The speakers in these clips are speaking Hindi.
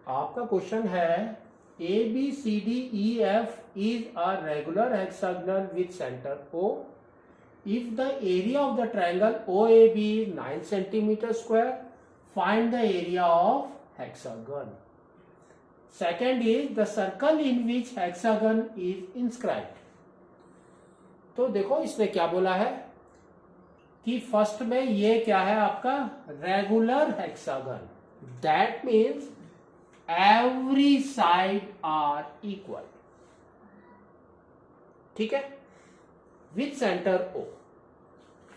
आपका क्वेश्चन है A B C D E F is a regular hexagonal with centre O if the area of the triangle O A B is 9 centimetre square find the area of hexagon. Second is the circle in which hexagon is inscribed. तो देखो इसने क्या बोला है कि फर्स्ट में ये क्या है आपका regular hexagon. That means every side are equal. ठीक है, विथ सेंटर ओ.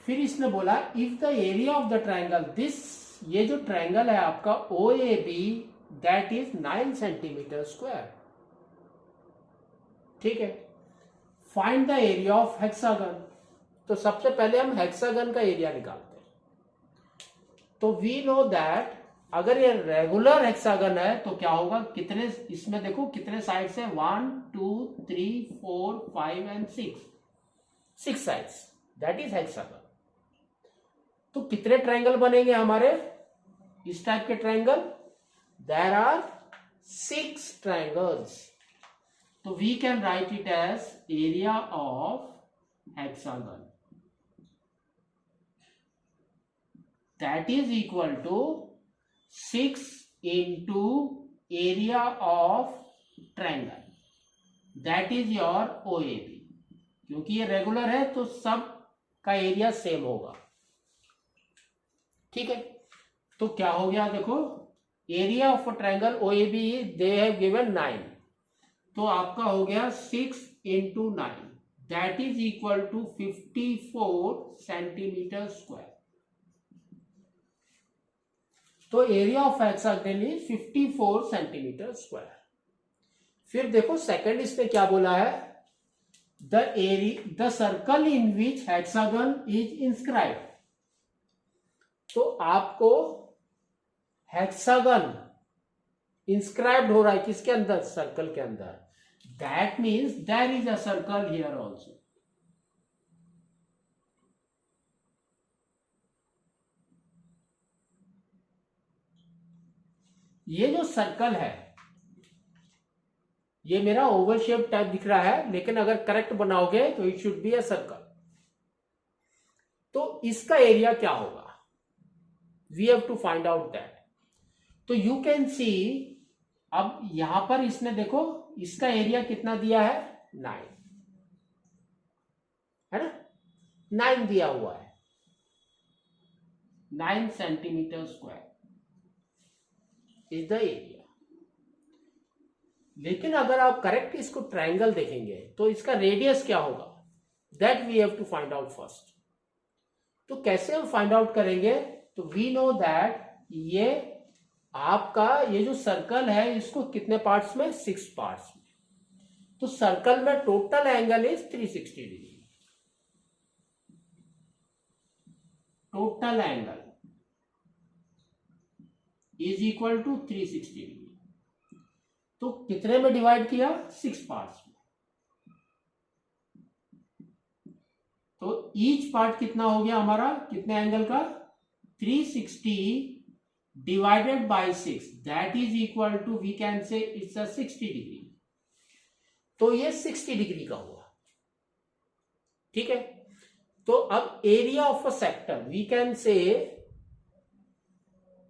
फिर इसने बोला if the area of the triangle this, ये जो ट्रायंगल है आपका O A B that is 9 centimetre square. ठीक है, find the area of hexagon. तो सबसे पहले हम हेक्सागन का एरिया निकालते हैं. तो वी नो दैट अगर ये रेगुलर हेक्सागन है तो क्या होगा, कितने इसमें देखो कितने साइड्स है, 1 2 3 4 5 and 6 sides, that is hexagon. तो कितने ट्रायंगल बनेंगे हमारे इस टाइप के ट्रायंगल, देयर आर 6 ट्रायंगल्स. तो we can write it as area of hexagon that is equal to 6 into area of triangle that is your OAB. क्योंकि ये रेगुलर है तो सब का एरिया सेम होगा. ठीक है, तो क्या हो गया देखो, area of triangle OAB they have given 9. तो आपका हो गया 6 into 9 that is equal to 54 centimetre square. तो area of hexagon is 54 centimetre square. फिर देखो सेकंड इसने क्या बोला है, the circle in which hexagon is inscribed. तो आपको हेक्सागन इंस्क्राइब्ड हो रहा है किसके अंदर, सर्कल के अंदर. That means there is a circle here also. ये जो सर्कल है ये मेरा ओवल शेप टाइप दिख रहा है, लेकिन अगर करेक्ट बनाओगे तो it should be a circle. तो इसका एरिया क्या होगा, we have to find out that. तो यू कैन सी, अब यहां पर इसने देखो इसका एरिया कितना दिया है, 9 है ना, 9 दिया हुआ है, 9 centimetre square is the area. लेकिन अगर आप करेक्ट इसको ट्रायंगल देखेंगे तो इसका रेडियस क्या होगा, that we have to find out first. तो कैसे हम फाइंड आउट करेंगे, तो वी नो दैट ये आपका ये जो सर्कल है इसको कितने पार्ट्स में, 6 पार्ट्स में. तो सर्कल में total angle is 360 degree. Total angle is equal to 360 degree. तो कितने में डिवाइड किया, 6 पार्ट्स में. तो ईच पार्ट कितना हो गया हमारा, कितने एंगल का, 360 divided by 6 that is equal to, we can say it's a 60 degree. तो ये 60 डिग्री का हुआ. ठीक है, तो अब area of a sector we can say,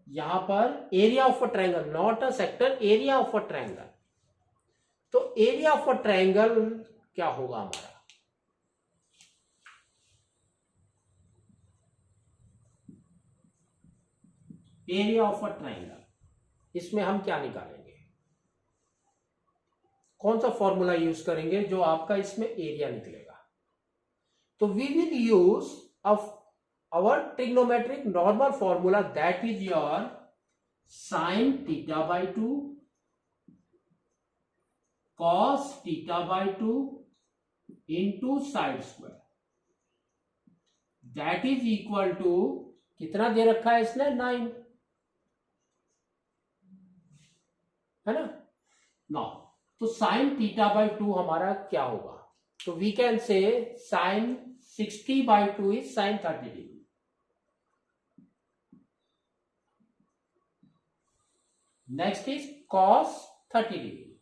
यहां पर area of a triangle, not a sector, area of a triangle. तो एरिया ऑफ अ ट्रायंगल क्या होगा हमारा, एरिया ऑफ अ ट्रायंगल, इसमें हम क्या निकालेंगे, कौन सा फॉर्मूला यूज करेंगे जो आपका इसमें एरिया निकलेगा. तो we will use our trigonometric normal formula, that is your sin theta by 2 cos theta by 2 into sine square, that is equal to, कितना दे रखा है इसने, 9 है ना. 9. तो sin theta by 2 हमारा क्या होगा, तो we can say sin 60 by 2 is sin 30 degree. Next is cos 30 degree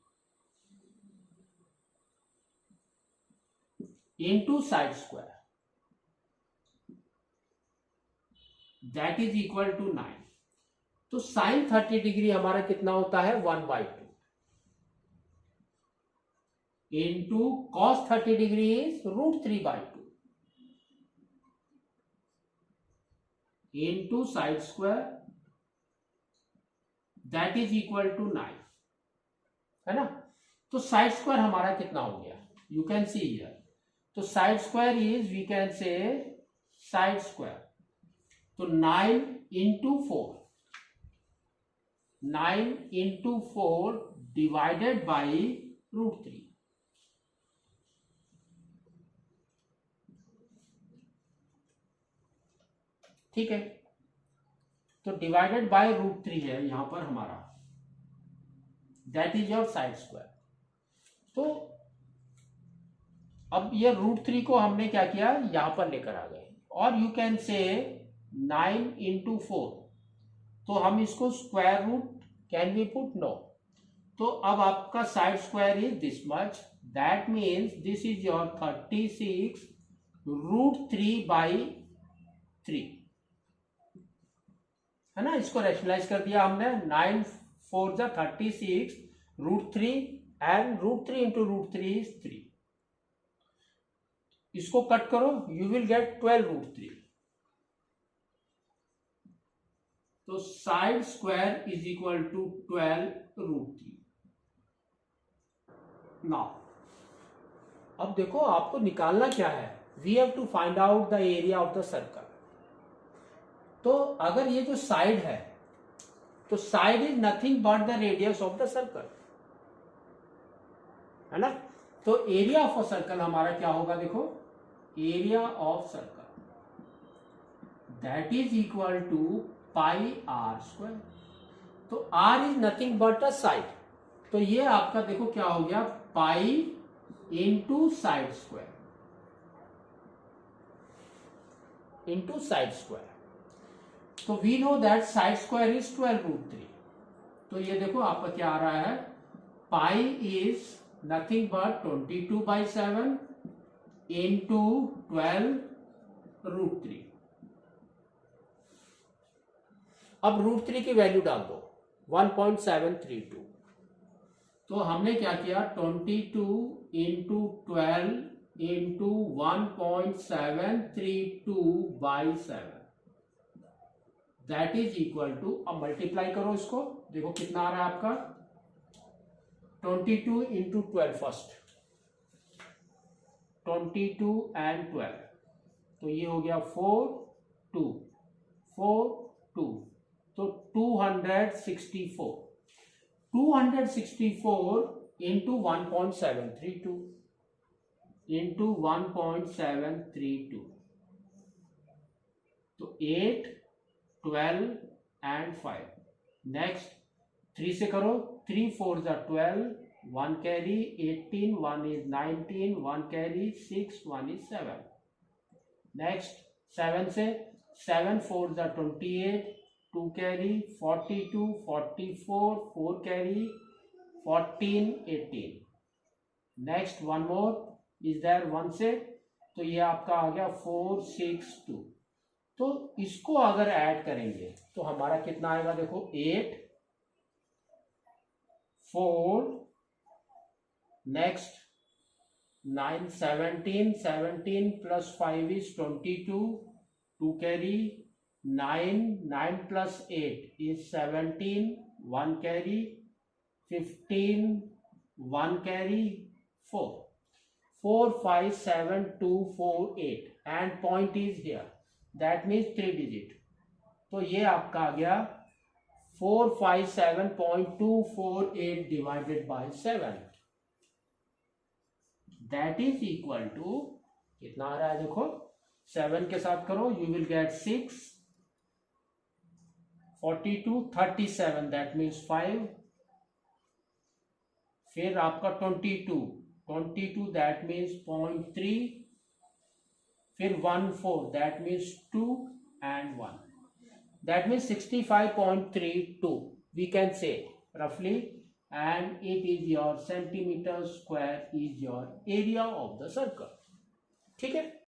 into side square, that is equal to 9. तो साइन 30 डिग्री हमारा कितना होता है 1/2 into cos 30 degree is √3/2 into side square, that is equal to 9, है ना. तो साइड स्क्वायर हमारा कितना हो गया, यू कैन सी हियर. तो side square is, we can say side square, तो 9 इंटू 4, 9 इंटू 4 डिवाइडेड बाई √3. ठीक है, तो डिवाइडेड बाय √3 है यहां पर हमारा, that is your side square. तो अब ये √3 को हमने क्या किया, यहां पर लेकर आ गए, और यू कैन से 9 इंटू 4, तो हम इसको square root can be put, no. तो अब आपका side square is this much, that means this is your 36 √3/3, है ना. इसको रेशनलाइज कर दिया हमने, 9 4 जा 36 √3 एंड √3 इंटू √3 इज 3. इसको कट करो, यू विल गेट 12 √3. तो side square is equal to 12 √3. Now अब देखो आपको निकालना क्या है, we have to find out the area of the circle. तो अगर ये जो साइड है, तो side is nothing but the radius of the circle, है ना. तो एरिया ऑफ अ सर्कल हमारा क्या होगा, देखो, area of circle that is equal to πr². तो r is nothing but a side, तो ये आपका देखो क्या हो गया, pi into side square into side square. तो we know that side square is 12 √3. तो ये देखो आपका क्या आ रहा है, pi is nothing but 22/7 into 12 √3. अब √3 की वैल्यू डाल दो, 1.732. तो हमने क्या किया, 22 into 12 into 1.732/7, that is equal to, अब मल्टीप्लाई करो इसको, देखो कितना आ रहा है आपका, 22 इंटू 12 फर्स्ट, 22 एंड 12, तो ये हो गया 4 2 4 2, तो 264 इंटू 1.732 इंटू 1.732, तो 8 12 एंड 5. नेक्स्ट 3 से करो, 3 4 जा 12, 1 कैरी 18, 1 इज 19, 1 कैरी 6, 1 इज 7. नेक्स्ट 7 से, 7 4 जा 28, 2 carry 42, 44, 4 carry 14, 18. Next 1 more is there 1 से, तो ये आपका आ गया 4 6 2. तो इसको अगर ऐड करेंगे तो हमारा कितना आएगा, देखो 8 4, next 9 17, 17 plus 5 is 22, 2 carry 9, 9 plus 8 is 17, 1 carry 15, 1 carry 4, 4 5 7 2 4 8, and point is here, that means 3 digit. तो ये आपका आ गया 457.248 divided by 7, that is equal to, कितना आ रहा है देखो, 7 के साथ करो, you will get 6 42 37, that means 5, फिर आपका 22 that means 0.3, फिर 1 4 that means 2 and 1, that means 65.32. we can say roughly, and it is your centimeter square is your area of the circle. ठीक है.